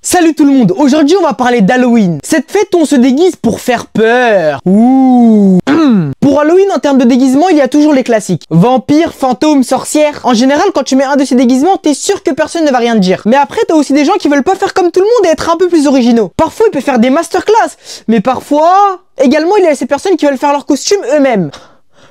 Salut tout le monde, aujourd'hui on va parler d'Halloween. Cette fête où on se déguise pour faire peur. Ouh. Pour Halloween, en termes de déguisement, il y a toujours les classiques. Vampire, fantôme, sorcière. En général, quand tu mets un de ces déguisements, t'es sûr que personne ne va rien te dire. Mais après, t'as aussi des gens qui veulent pas faire comme tout le monde et être un peu plus originaux. Parfois, ils peuvent faire des masterclass. Mais parfois... Également, il y a ces personnes qui veulent faire leur costume eux-mêmes.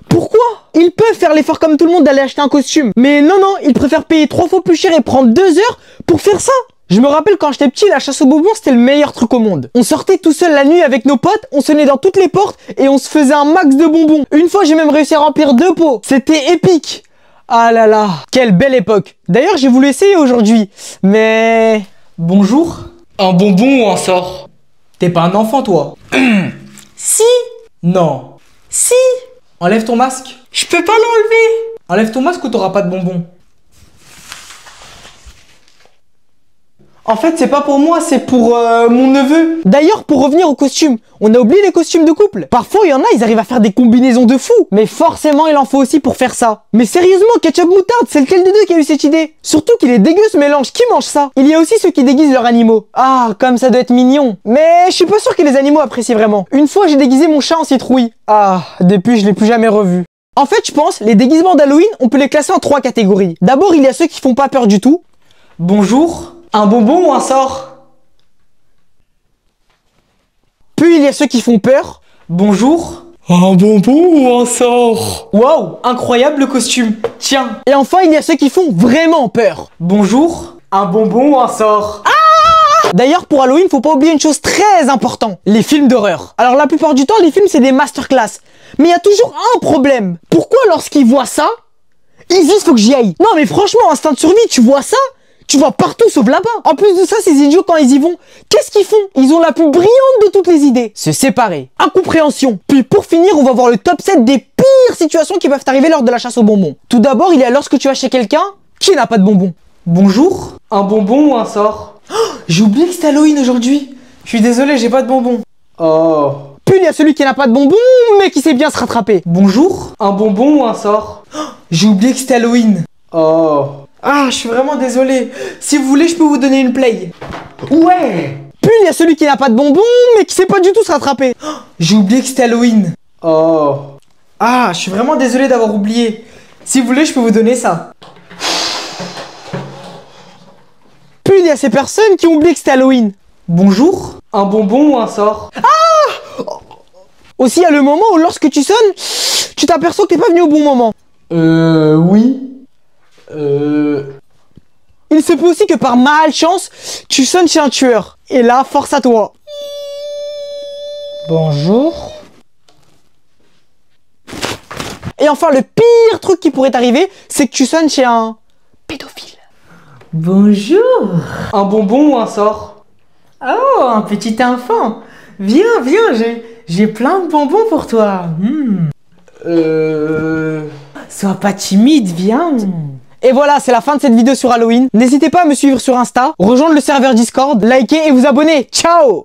Pourquoi? Ils peuvent faire l'effort comme tout le monde d'aller acheter un costume. Mais non, ils préfèrent payer 3 fois plus cher et prendre 2 heures pour faire ça. Je me rappelle quand j'étais petit, la chasse aux bonbons, c'était le meilleur truc au monde. On sortait tout seul la nuit avec nos potes, on sonnait dans toutes les portes et on se faisait un max de bonbons. Une fois, j'ai même réussi à remplir 2 pots. C'était épique. Ah là là, quelle belle époque. D'ailleurs, j'ai voulu essayer aujourd'hui, mais... Bonjour. Un bonbon ou un sort? T'es pas un enfant, toi? Si. Non. Si. Enlève ton masque. Je peux pas l'enlever. Enlève ton masque ou t'auras pas de bonbons. En fait, c'est pas pour moi, c'est pour mon neveu. D'ailleurs, pour revenir aux costumes, on a oublié les costumes de couple. Parfois, il y en a, ils arrivent à faire des combinaisons de fou. Mais forcément, il en faut aussi pour faire ça. Mais sérieusement, ketchup moutarde, c'est lequel des deux qui a eu cette idée? Surtout qu'il est dégueu ce mélange, qui mange ça? Il y a aussi ceux qui déguisent leurs animaux. Ah, comme ça doit être mignon. Mais je suis pas sûr que les animaux apprécient vraiment. Une fois, j'ai déguisé mon chat en citrouille. Ah, depuis, je l'ai plus jamais revu. En fait, je pense, les déguisements d'Halloween, on peut les classer en 3 catégories. D'abord, il y a ceux qui font pas peur du tout. Bonjour. Un bonbon ou un sort? Puis il y a ceux qui font peur. Bonjour. Un bonbon ou un sort? Waouh, incroyable le costume. Tiens. Et enfin, il y a ceux qui font vraiment peur. Bonjour. Un bonbon ou un sort? D'ailleurs, pour Halloween, faut pas oublier une chose très importante. Les films d'horreur. Alors la plupart du temps, les films, c'est des masterclass. Mais il y a toujours un problème. Pourquoi lorsqu'ils voient ça, ils disent faut que j'y aille? Non mais franchement, instinct de survie, tu vois ça? Tu vas partout sauf là-bas. En plus de ça, ces idiots, quand ils y vont, qu'est-ce qu'ils font? Ils ont la plus brillante de toutes les idées. Se séparer. Incompréhension. Puis pour finir, on va voir le top 7 des pires situations qui peuvent arriver lors de la chasse aux bonbons. Tout d'abord, il y a lorsque tu vas chez quelqu'un qui n'a pas de bonbons. Bonjour. Un bonbon ou un sort? Oh, j'ai oublié que c'était Halloween aujourd'hui. Je suis désolé, j'ai pas de bonbons. Oh. Puis il y a celui qui n'a pas de bonbons, mais qui sait bien se rattraper. Bonjour. Un bonbon ou un sort? Oh, j'ai oublié que c'était Halloween. Oh. Ah, je suis vraiment désolé. Si vous voulez, je peux vous donner une play. Ouais. Puis il y a celui qui n'a pas de bonbons, mais qui sait pas du tout se rattraper. Oh, j'ai oublié que c'était Halloween. Oh. Ah, je suis vraiment désolé d'avoir oublié. Si vous voulez, je peux vous donner ça. Puis il y a ces personnes qui ont oublié que c'était Halloween. Bonjour. Un bonbon ou un sort? Ah. Aussi, il y a le moment où lorsque tu sonnes, tu t'aperçois que t'es pas venu au bon moment. Oui. Il se peut aussi que par malchance, tu sonnes chez un tueur. Et là, force à toi. Bonjour. Et enfin, le pire truc qui pourrait t'arriver, c'est que tu sonnes chez un pédophile. Bonjour. Un bonbon ou un sort? Oh, un petit enfant. Viens, j'ai plein de bonbons pour toi. Sois pas timide, viens. Et voilà, c'est la fin de cette vidéo sur Halloween. N'hésitez pas à me suivre sur Insta, rejoindre le serveur Discord, liker et vous abonner. Ciao!